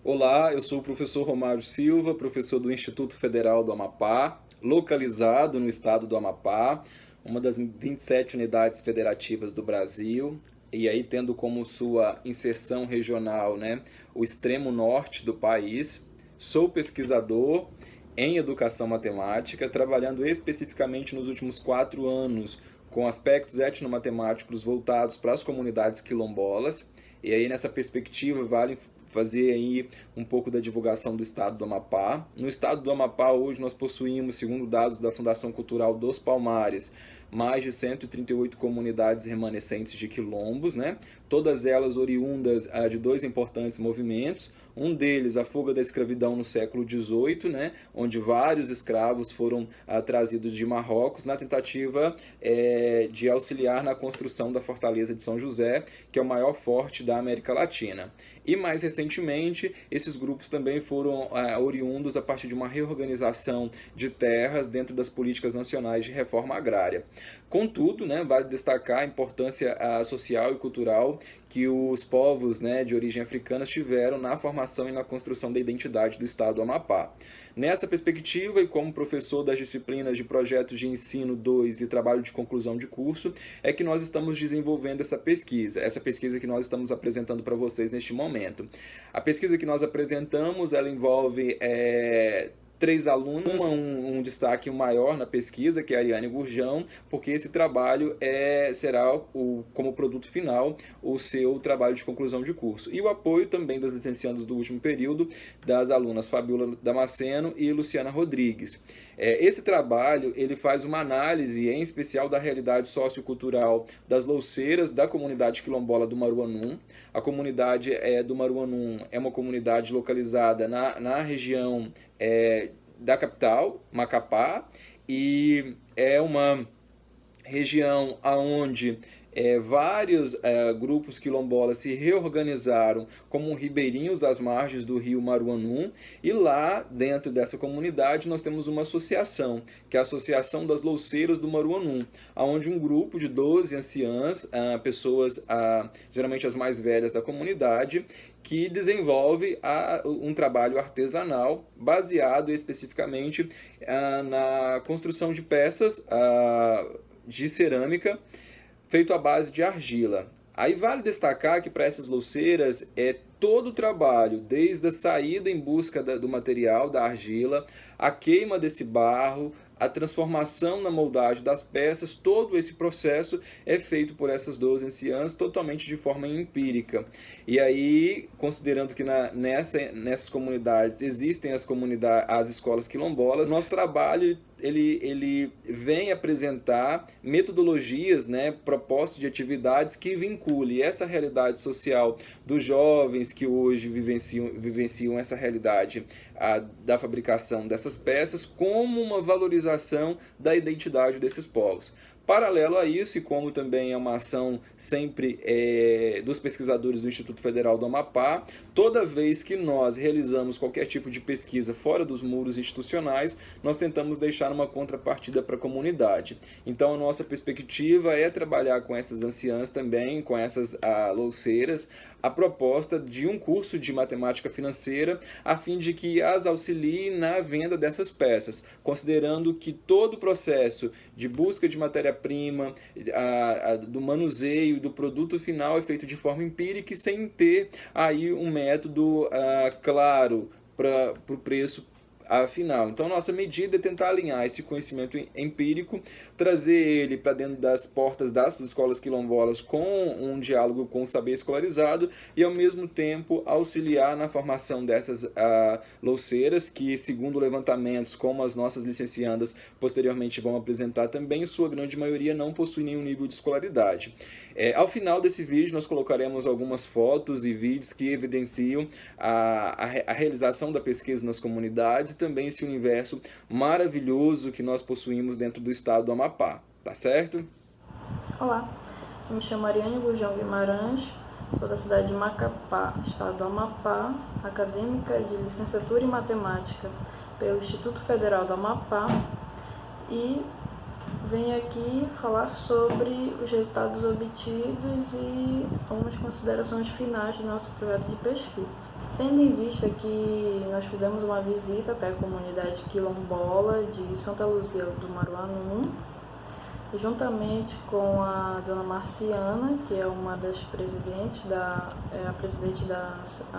Olá, eu sou o professor Romário Silva, professor do Instituto Federal do Amapá, localizado no estado do Amapá, uma das 27 unidades federativas do Brasil, e aí tendo como sua inserção regional, né, o extremo norte do país. Sou pesquisador em educação matemática, trabalhando especificamente nos últimos 4 anos com aspectos etnomatemáticos voltados para as comunidades quilombolas. E aí, nessa perspectiva, vale fazer aí um pouco da divulgação do estado do Amapá. No estado do Amapá, hoje, nós possuímos, segundo dados da Fundação Cultural dos Palmares, mais de 138 comunidades remanescentes de quilombos, né? Todas elas oriundas de dois importantes movimentos. Um deles, a fuga da escravidão no século XVIII, né? Onde vários escravos foram trazidos de Marrocos na tentativa de auxiliar na construção da Fortaleza de São José, que é o maior forte da América Latina. E mais recentemente, esses grupos também foram oriundos a partir de uma reorganização de terras dentro das políticas nacionais de reforma agrária. Contudo, né, vale destacar a importância social e cultural que os povos, né, de origem africana tiveram na formação e na construção da identidade do estado do Amapá. Nessa perspectiva, e como professor das disciplinas de projetos de ensino 2 e trabalho de conclusão de curso, é que nós estamos desenvolvendo essa pesquisa que nós estamos apresentando para vocês neste momento. A pesquisa que nós apresentamos, ela envolve três alunos, um destaque maior na pesquisa, que é a Ariane Gurjão, porque esse trabalho será, como produto final, o seu trabalho de conclusão de curso. E o apoio também das licenciandas do último período, das alunas Fabiola Damasceno e Luciana Rodrigues. Esse trabalho ele faz uma análise, em especial, da realidade sociocultural das louceiras da comunidade quilombola do Maruanum. A comunidade do Maruanum é uma comunidade localizada na região da capital, Macapá, e é uma região onde vários grupos quilombolas se reorganizaram como ribeirinhos às margens do rio Maruanum, e lá dentro dessa comunidade nós temos uma associação, que é a Associação das Louceiras do Maruanum, onde um grupo de 12 anciãs, pessoas geralmente as mais velhas da comunidade, que desenvolve um trabalho artesanal baseado especificamente na construção de peças de cerâmica feito à base de argila. Aí vale destacar que para essas louceiras todo o trabalho, desde a saída em busca do material, da argila, a queima desse barro, a transformação na moldagem das peças, todo esse processo é feito por essas 12 anciãs totalmente de forma empírica. E aí, considerando que nessas comunidades existem as escolas quilombolas, nosso trabalho ele vem apresentar metodologias, né, propostas de atividades que vincule essa realidade social dos jovens que hoje vivenciam essa realidade da fabricação dessas peças como uma valorização da identidade desses povos. Paralelo a isso, e como também é uma ação sempre dos pesquisadores do Instituto Federal do Amapá, toda vez que nós realizamos qualquer tipo de pesquisa fora dos muros institucionais, nós tentamos deixar uma contrapartida para a comunidade. Então, a nossa perspectiva é trabalhar com essas anciãs também, com essas louceiras, a proposta de um curso de matemática financeira, a fim de que as auxilie na venda dessas peças, considerando que todo o processo de busca de matéria-prima, do manuseio, do produto final é feito de forma empírica e sem ter aí um método claro para o preço final. Então, nossa medida é tentar alinhar esse conhecimento empírico, trazer ele para dentro das portas das escolas quilombolas com um diálogo com o saber escolarizado e, ao mesmo tempo, auxiliar na formação dessas louceiras que, segundo levantamentos, como as nossas licenciandas posteriormente vão apresentar também, sua grande maioria não possui nenhum nível de escolaridade. Ao final desse vídeo, nós colocaremos algumas fotos e vídeos que evidenciam a realização da pesquisa nas comunidades, também esse universo maravilhoso que nós possuímos dentro do estado do Amapá, tá certo? Olá, eu me chamo Ariane Gurjão Guimarães, sou da cidade de Macapá, estado do Amapá, acadêmica de licenciatura em matemática pelo Instituto Federal do Amapá, e venho aqui falar sobre os resultados obtidos e algumas considerações finais do nosso projeto de pesquisa. Tendo em vista que nós fizemos uma visita até a comunidade quilombola de Santa Luzia do Maruanum, juntamente com a dona Marciana, que é uma das presidentes a presidente da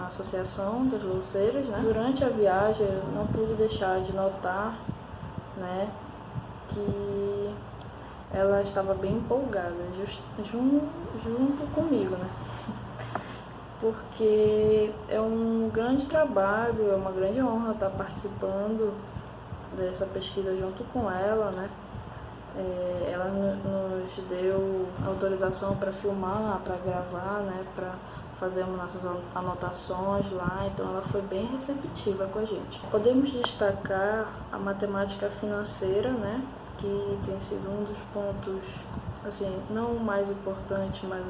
Associação das Louceiras, né? Durante a viagem eu não pude deixar de notar, né, que ela estava bem empolgada junto comigo, né? Porque é um grande trabalho, é uma grande honra estar participando dessa pesquisa junto com ela, né? Ela nos deu autorização para filmar, para gravar, né? Para fazermos nossas anotações lá, então ela foi bem receptiva com a gente. Podemos destacar a matemática financeira, né? Que tem sido um dos pontos, assim, não o mais importante, mas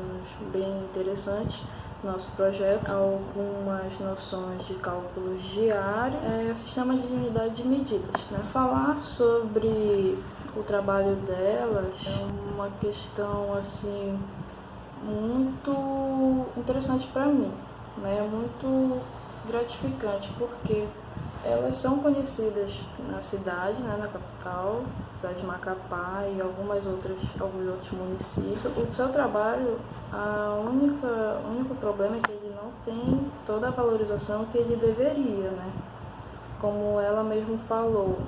bem interessante nosso projeto. Algumas noções de cálculos diários, o sistema de unidade de medidas, né? Falar sobre o trabalho delas é uma questão assim muito interessante para mim, né? Muito gratificante, porque elas são conhecidas na cidade, né, na capital, cidade de Macapá e alguns outros municípios. O seu trabalho, o único problema é que ele não tem toda a valorização que ele deveria, né? Como ela mesmo falou,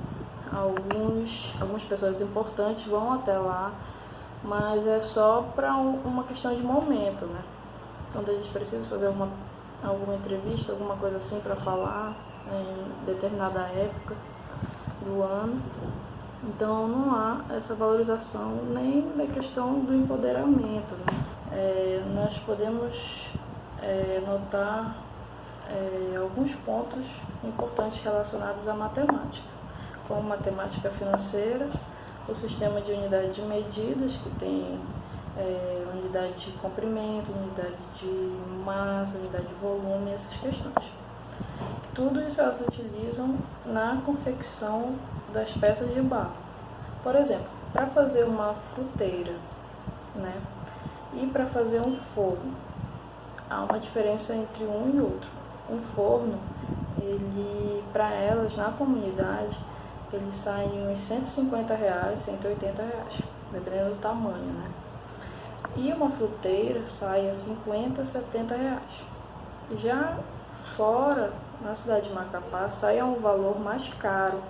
algumas pessoas importantes vão até lá, mas é só para uma questão de momento, né? Quando a gente precisa fazer alguma entrevista, alguma coisa assim para falar em determinada época do ano. Então não há essa valorização nem na questão do empoderamento, né? Nós podemos notar alguns pontos importantes relacionados à matemática, como matemática financeira, o sistema de unidade de medidas, que tem unidade de comprimento, unidade de massa, unidade de volume, essas questões. Tudo isso elas utilizam na confecção das peças de barro. Por exemplo, para fazer uma fruteira, né, e para fazer um forno, há uma diferença entre um e outro. Um forno, para elas, na comunidade, ele sai uns R$150, R$180, dependendo do tamanho, né? E uma fruteira sai a R$50, R$70. Já fora, na cidade de Macapá, sai a um valor mais caro,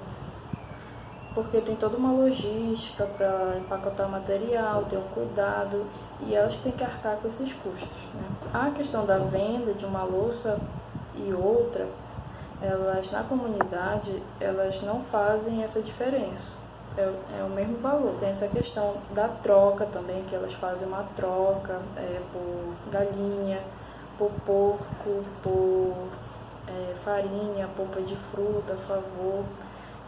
porque tem toda uma logística para empacotar material, tem um cuidado, e elas têm que arcar com esses custos, né? A questão da venda de uma louça e outra, elas na comunidade, elas não fazem essa diferença, é o mesmo valor. Tem essa questão da troca também, que elas fazem uma troca por galinha, por porco, por farinha, polpa de fruta, favor.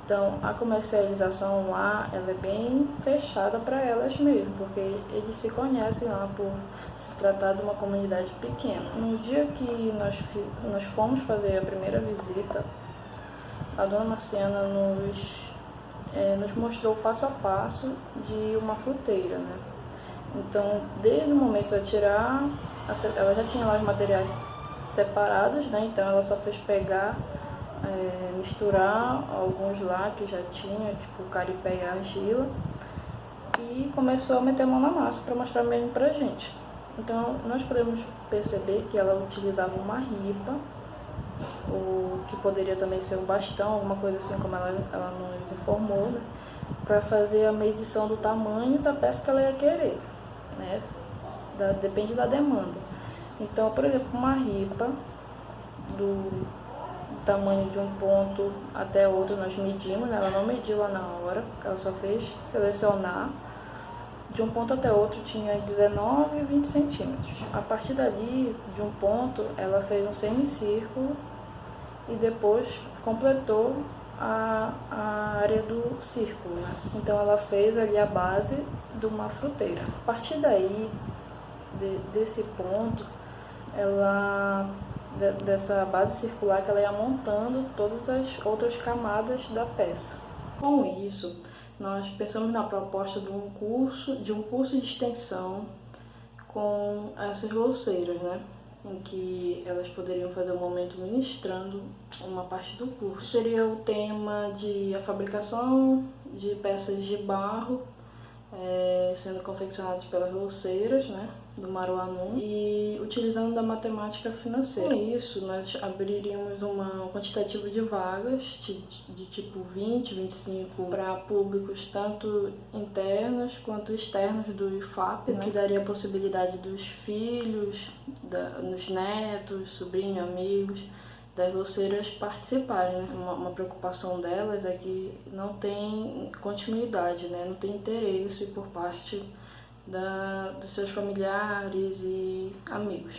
Então a comercialização lá, ela é bem fechada para elas mesmo, porque eles se conhecem lá por se tratar de uma comunidade pequena. No dia que nós fomos fazer a primeira visita, a dona Marciana nos mostrou o passo a passo de uma fruteira, né? Então, desde o momento de tirar, ela já tinha lá os materiais separados, né? Então ela só fez pegar, misturar alguns lá que já tinha, tipo caripé e argila, e começou a meter a mão na massa para mostrar mesmo pra gente. Então nós podemos perceber que ela utilizava uma ripa, ou que poderia também ser um bastão, alguma coisa assim, como ela nos informou, né? Para fazer a medição do tamanho da peça que ela ia querer, né? Depende da demanda. Então, por exemplo, uma ripa do tamanho de um ponto até outro nós medimos, né? Ela não mediu lá na hora, ela só fez selecionar. De um ponto até outro tinha 19 e 20 centímetros. A partir dali, de um ponto, ela fez um semicírculo e depois completou a área do círculo, né? Então ela fez ali a base de uma fruteira. A partir daí, desse ponto, dessa base circular, que ela ia montando todas as outras camadas da peça. Com isso, nós pensamos na proposta de um curso de extensão com essas louceiras, né? em que elas poderiam fazer um momento ministrando uma parte do curso. Seria o tema de a fabricação de peças de barro, sendo confeccionadas pelas louceiras, né, do Maruanum, e utilizando da matemática financeira. Com isso, nós abriríamos um quantitativo de vagas de tipo 20, 25 para públicos tanto internos quanto externos do IFAP, né, que daria a possibilidade dos filhos, dos netos, sobrinhos, amigos das louceiras participarem, né? Uma preocupação delas é que não tem continuidade, né? Não tem interesse por parte dos seus familiares e amigos.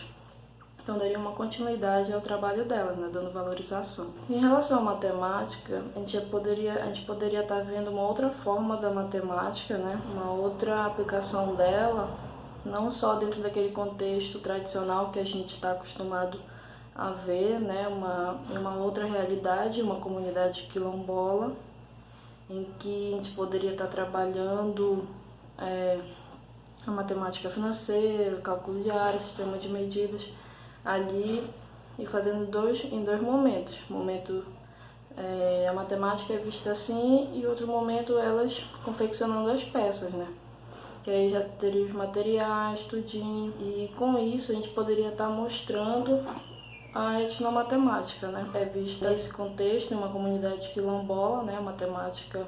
Então daria uma continuidade ao trabalho delas, né? Dando valorização. Em relação à matemática, a gente poderia estar vendo uma outra forma da matemática, né? Uma outra aplicação dela, não só dentro daquele contexto tradicional que a gente está acostumado a ver, né, uma outra realidade, uma comunidade quilombola, em que a gente poderia estar trabalhando a matemática financeira, o cálculo de área, sistema de medidas ali e fazendo em dois momentos. A matemática é vista assim e outro momento elas confeccionando as peças, né? Que aí já teria os materiais, tudinho, e com isso a gente poderia estar mostrando a etnomatemática, né? É vista nesse contexto, em uma comunidade quilombola, né? A matemática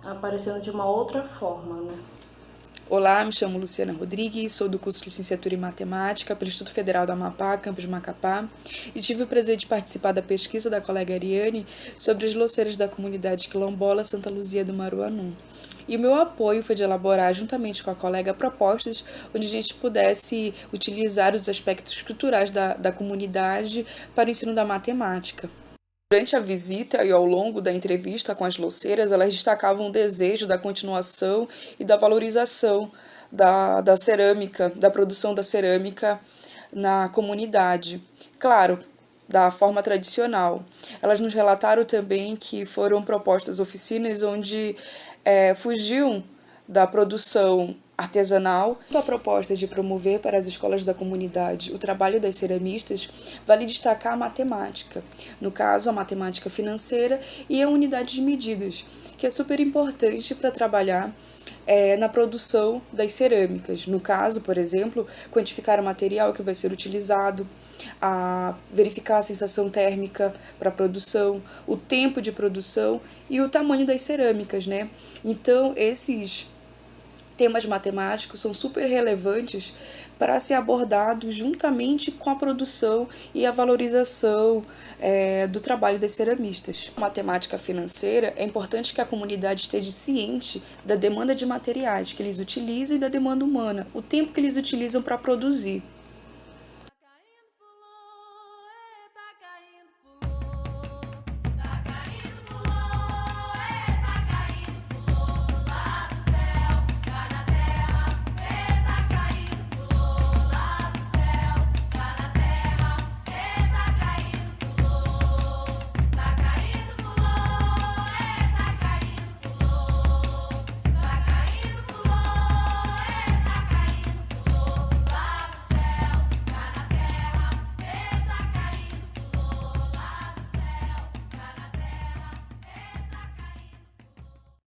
aparecendo de uma outra forma, né? Olá, me chamo Luciana Rodrigues, sou do curso de Licenciatura em Matemática pelo Instituto Federal do Amapá, campus Macapá, e tive o prazer de participar da pesquisa da colega Ariane sobre as louceiras da comunidade quilombola Santa Luzia do Maruanum. E o meu apoio foi de elaborar, juntamente com a colega, propostas onde a gente pudesse utilizar os aspectos culturais da comunidade para o ensino da matemática. Durante a visita e ao longo da entrevista com as louceiras, elas destacavam o desejo da continuação e da valorização da cerâmica, da produção da cerâmica na comunidade. Claro, da forma tradicional. Elas nos relataram também que foram propostas oficinas onde fugiam da produção artesanal. A proposta de promover para as escolas da comunidade o trabalho das ceramistas vale destacar a matemática, no caso a matemática financeira e a unidade de medidas, que é super importante para trabalhar na produção das cerâmicas. No caso, por exemplo, quantificar o material que vai ser utilizado, verificar a sensação térmica para a produção, o tempo de produção e o tamanho das cerâmicas, né? Então, esses temas matemáticos são super relevantes para ser abordados juntamente com a produção e a valorização do trabalho das ceramistas. A matemática financeira, é importante que a comunidade esteja ciente da demanda de materiais que eles utilizam e da demanda humana, o tempo que eles utilizam para produzir.